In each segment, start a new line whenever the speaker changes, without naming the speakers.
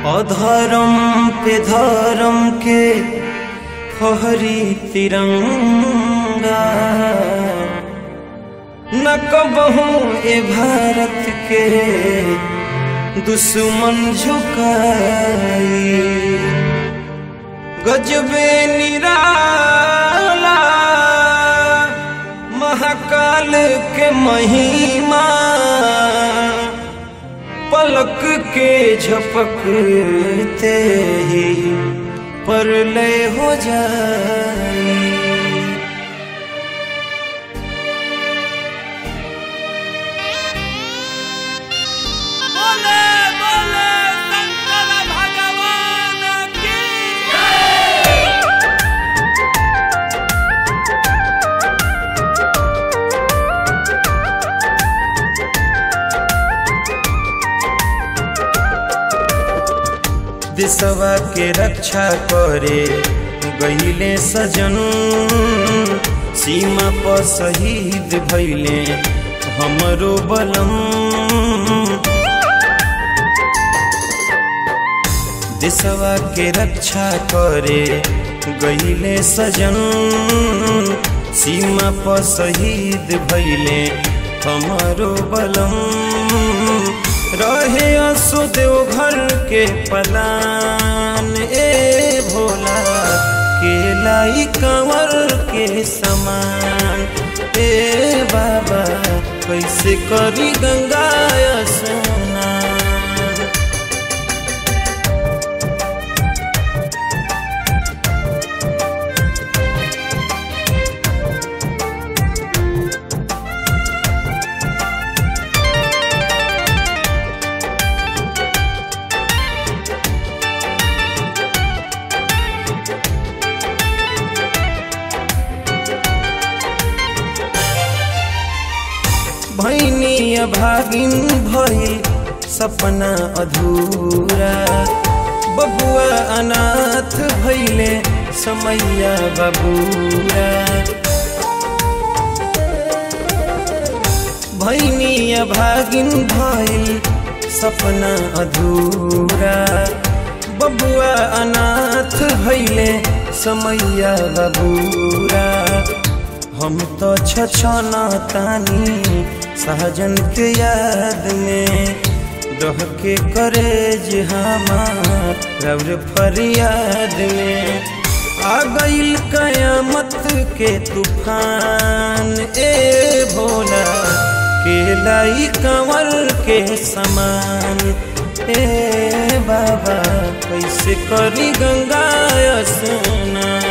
अधर्म पे धर्म के फहरी तिरंगा न कबहू ए भारत के दुश्मन झुकाई। गजबे निराला महाकाल के महिमा पलक के झपकते ही परलय हो जाए।
बोले बोले शंकर भगवान की
देशवा के रक्षा करे गईले सजन, सीमा पर शहीद भइले हमरो बलम। देशवा के रक्षा करे गईले सजन, सीमा पर शहीद भइले हमरो बलम। रहे असो देवघर के पलान ए भोला के लाई कंवर के समान। ए बाबा कैसे करी गंगा स्नान। भैनी भागिन भइल सपना अधूरा, बबुआ अनाथ भइले समैया बबूरा। भैनी भागिन भइल सपना अधूरा, बबुआ अनाथ भइले समैया बबूरा। हम तो छछना तानी सहजन के याद में, दह के करेज हमार रौर फरियाद में। आ गईल कयामत के तूफान ए भोला के लाई कंवर के समान। ए बाबा कैसे करी गंगा स्नान।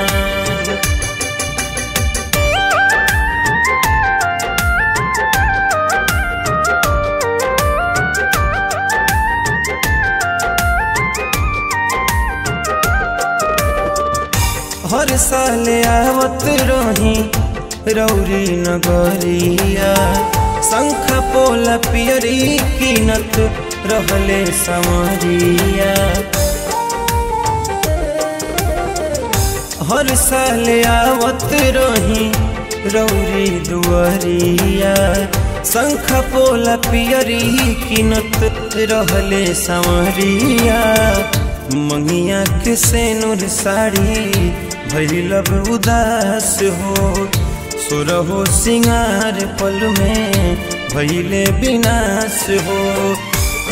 हर साल आवत रही रौरी नगरिया, शंख पोला पियरी कीनत रहले संवरिया। हर साल आवत रही रौरी दुआरिया, शंख पोला पियरी कीनत रहले संवरिया। मंगिया के सेनुर साड़ी भइलब उदास हो, सुरहो सिंगार पल में भइले विनाश हो।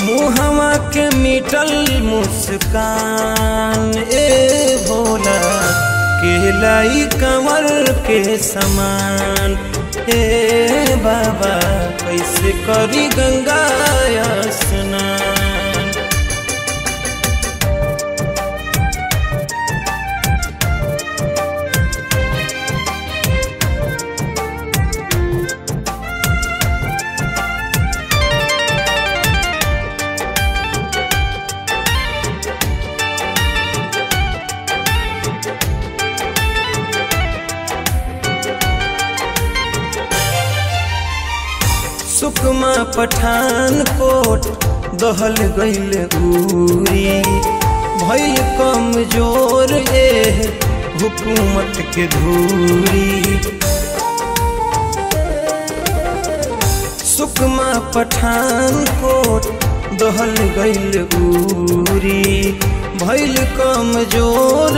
मुहवा के मिटल मुस्कान ए भोला के लाई कंवर के समान। ए बाबा कैसे करी गंगा स्नान। सुकमा पठानकोट दहल गईल उरी, भइल कमजोर ए हुकूमत के धूरी। सुकमा पठानकोट दहल गईल उरी, भइल कमजोर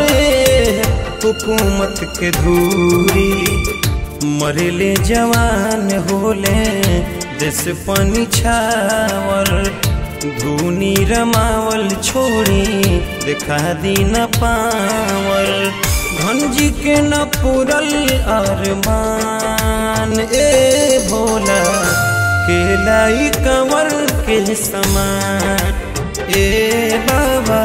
हुकूमत के धूरी, मरले जवान होले देश पानी छावर, धूनी रमावल छोड़ी देखा दी न पावर, धनजी के न पूरल अरमान ए भोला, केलाई कंवर के समान ए बाबा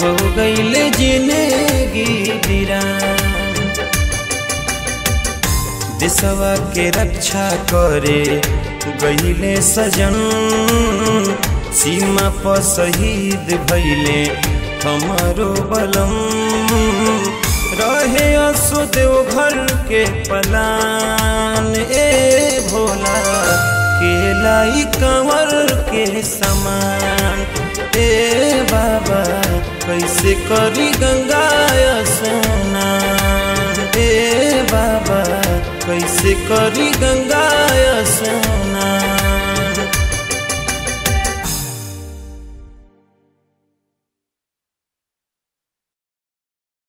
हो गईले जिंदगी वीरान। देशवा के रक्षा करे गईले सजन, सीमा पर शहीद भइले हमारो बलम, रहे असो देवघर के पलान ए भोला, केलाई कंवर के समान ए बाबा कैसे करी गंगा स्नान, ए बाबा कैसे करी गंगा स्नान।